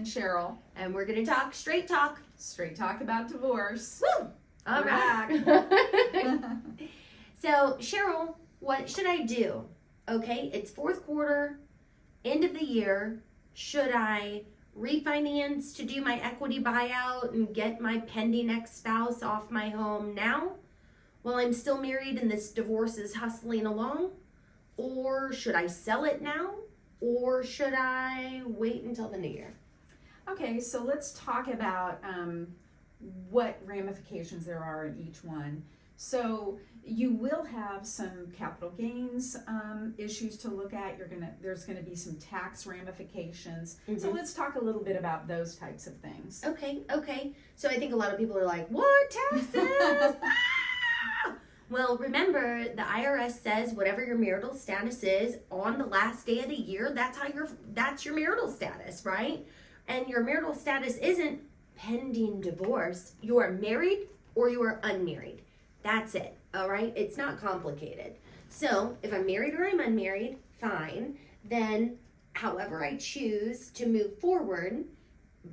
Sheryl. And we're going to talk straight talk. Straight talk about divorce. Woo! All right. So, Sheryl, what should I do? Okay, it's fourth quarter, end of the year. Should I refinance to do my equity buyout and get my pending ex-spouse off my home now while I'm still married and this divorce is hustling along? Or should I sell it now? Or should I wait until the new year? Okay, so let's talk about what ramifications there are in each one. So you will have some capital gains issues to look at. There's gonna be some tax ramifications. Mm-hmm. So let's talk a little bit about those types of things. Okay. So I think a lot of people are like, what, taxes? Well, remember, the IRS says whatever your marital status is on the last day of the year, that's your marital status, right? And your marital status isn't pending divorce. You are married or you are unmarried. That's it, all right? It's not complicated. So if I'm married or I'm unmarried, fine. Then however I choose to move forward,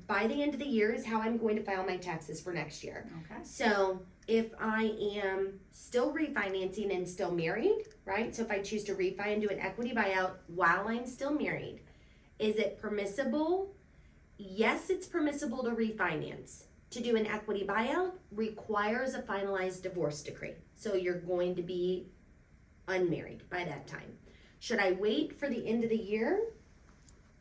by the end of the year is how I'm going to file my taxes for next year. Okay. So if I am still refinancing and still married, right? So if I choose to refi and do an equity buyout while I'm still married, is it permissible? Yes, it's permissible to refinance. To do an equity buyout requires a finalized divorce decree. So you're going to be unmarried by that time. Should I wait for the end of the year?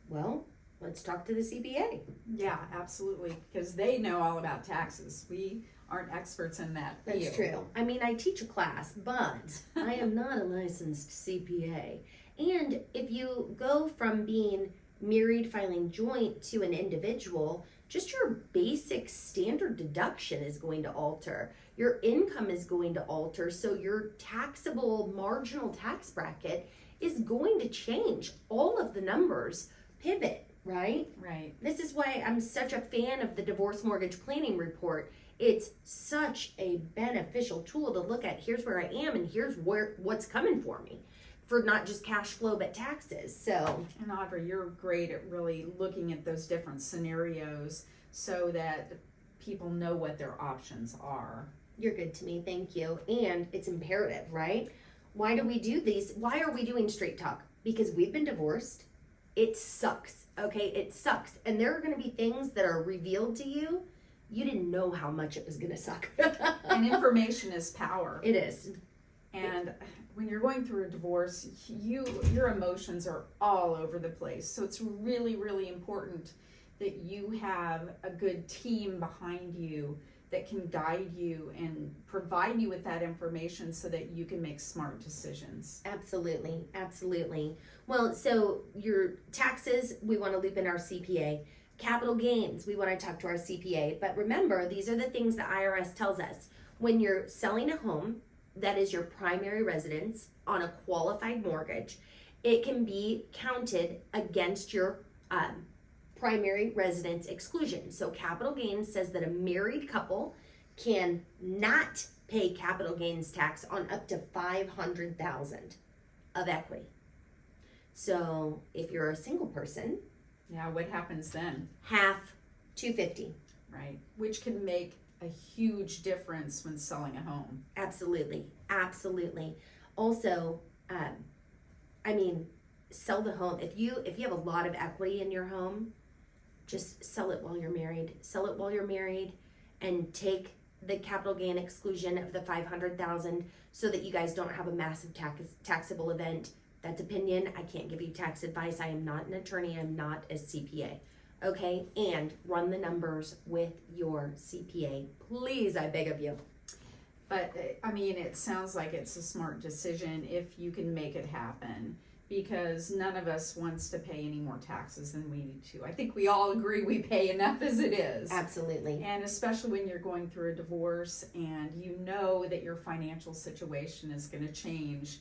Well, let's talk to the CPA. Yeah, absolutely, because they know all about taxes. We aren't experts in that field. That's true. I mean, I teach a class, but I am not a licensed CPA. And if you go from being married filing joint to an individual, just your basic standard deduction is going to alter. Your income is going to alter. So your taxable marginal tax bracket is going to change. All of the numbers pivot, right? Right. This is why I'm such a fan of the divorce mortgage planning report. It's such a beneficial tool to look at. Here's where I am and here's what's coming for me. For not just cash flow, but taxes. So, and Audrey, you're great at really looking at those different scenarios so that people know what their options are. You're good to me, thank you. And it's imperative, right? Why do we do these? Why are we doing straight talk? Because we've been divorced. It sucks, okay? It sucks. And there are gonna be things that are revealed to you. You didn't know how much it was gonna suck. And information is power. It is. And when you're going through a divorce, your emotions are all over the place. So it's really, really important that you have a good team behind you that can guide you and provide you with that information so that you can make smart decisions. Absolutely. Well, so your taxes, we want to loop in our CPA. Capital gains, we want to talk to our CPA. But remember, these are the things the IRS tells us. When you're selling a home, that is your primary residence on a qualified mortgage, it can be counted against your primary residence exclusion. So capital gains says that a married couple can not pay capital gains tax on up to $500,000 of equity. So if you're a single person, yeah, what happens then? Half, $250,000. Right, which can make a huge difference when selling a home. Absolutely. Also, sell the home. If you have a lot of equity in your home, just sell it while you're married. And take the capital gain exclusion of the $500,000 so that you guys don't have a massive taxable event. That's opinion. I can't give you tax advice. I am not an attorney. I'm not a CPA. Okay, and run the numbers with your CPA. Please, I beg of you. But, it sounds like it's a smart decision if you can make it happen, because none of us wants to pay any more taxes than we need to. I think we all agree we pay enough as it is. Absolutely. And especially when you're going through a divorce and you know that your financial situation is going to change,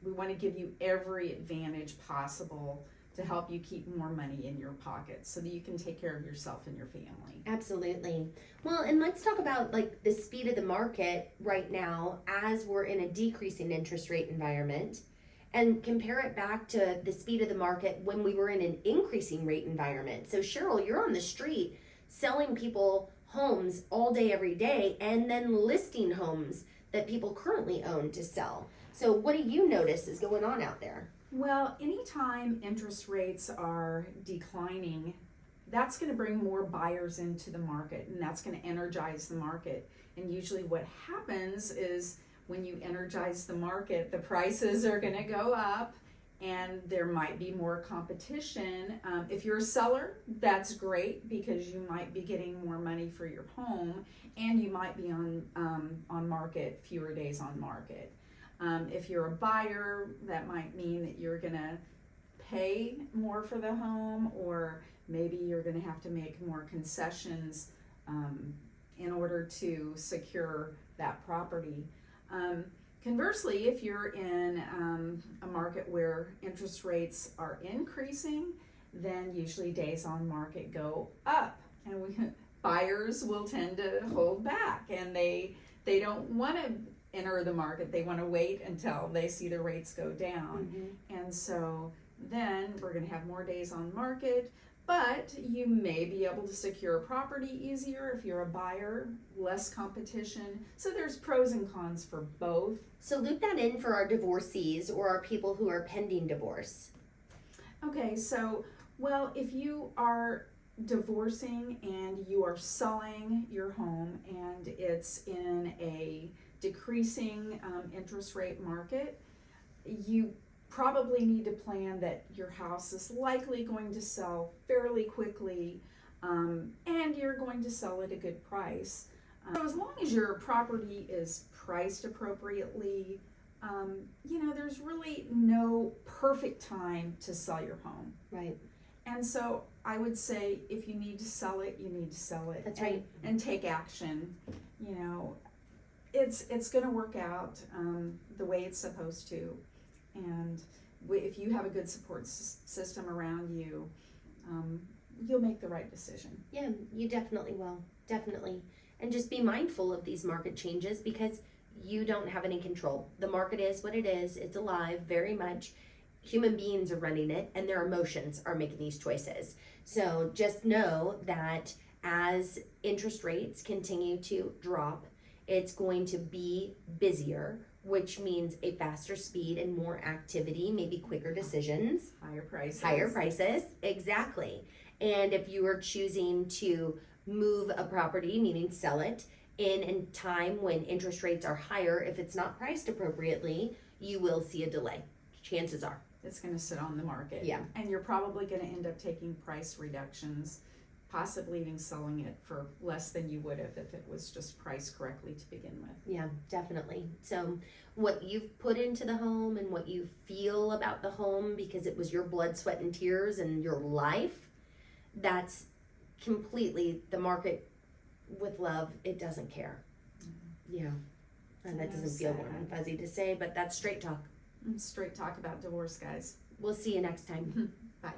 we want to give you every advantage possible to help you keep more money in your pocket so that you can take care of yourself and your family. Absolutely. Well, and let's talk about the speed of the market right now as we're in a decreasing interest rate environment. and compare it back to the speed of the market when we were in an increasing rate environment. So Sheryl, you're on the street selling people homes all day, every day, and then listing homes that people currently own to sell. So what do you notice is going on out there? Well, anytime interest rates are declining, that's going to bring more buyers into the market, and that's going to energize the market. And usually what happens is when you energize the market, the prices are going to go up and there might be more competition. If you're a seller, that's great because you might be getting more money for your home, and you might be on market fewer days on market. If you're a buyer, that might mean that you're going to pay more for the home, or maybe you're going to have to make more concessions in order to secure that property. Conversely, if you're in a market where interest rates are increasing, then usually days on market go up, and buyers will tend to hold back, and they don't want to enter the market. They want to wait until they see the rates go down. Mm-hmm. And so then we're going to have more days on market, but you may be able to secure a property easier if you're a buyer, less competition. So there's pros and cons for both. So loop that in for our divorcees or our people who are pending divorce. Okay, so, well, if you are divorcing and you are selling your home and it's in a decreasing interest rate market, you probably need to plan that your house is likely going to sell fairly quickly, and you're going to sell at a good price. So as long as your property is priced appropriately, there's really no perfect time to sell your home. Right. And so I would say if you need to sell it, you need to sell it. That's right. And take action. It's going to work out the way it's supposed to. And if you have a good support system around you, you'll make the right decision. Yeah, you definitely will. Definitely. And just be mindful of these market changes because you don't have any control. The market is what it is. It's alive very much. Human beings are running it, and their emotions are making these choices. So just know that as interest rates continue to drop, it's going to be busier, which means a faster speed and more activity, maybe quicker decisions. Higher prices, exactly. And if you are choosing to move a property, meaning sell it, in a time when interest rates are higher, if it's not priced appropriately, you will see a delay. Chances are. It's going to sit on the market. Yeah. And you're probably going to end up taking price reductions, possibly even selling it for less than you would have if it was just priced correctly to begin with. Yeah, definitely. So what you've put into the home and what you feel about the home because it was your blood, sweat, and tears and your life, that's completely the market with love. It doesn't care. Mm-hmm. Yeah. And that doesn't feel warm and fuzzy to say, but that's straight talk. Straight talk about divorce, guys. We'll see you next time. Bye.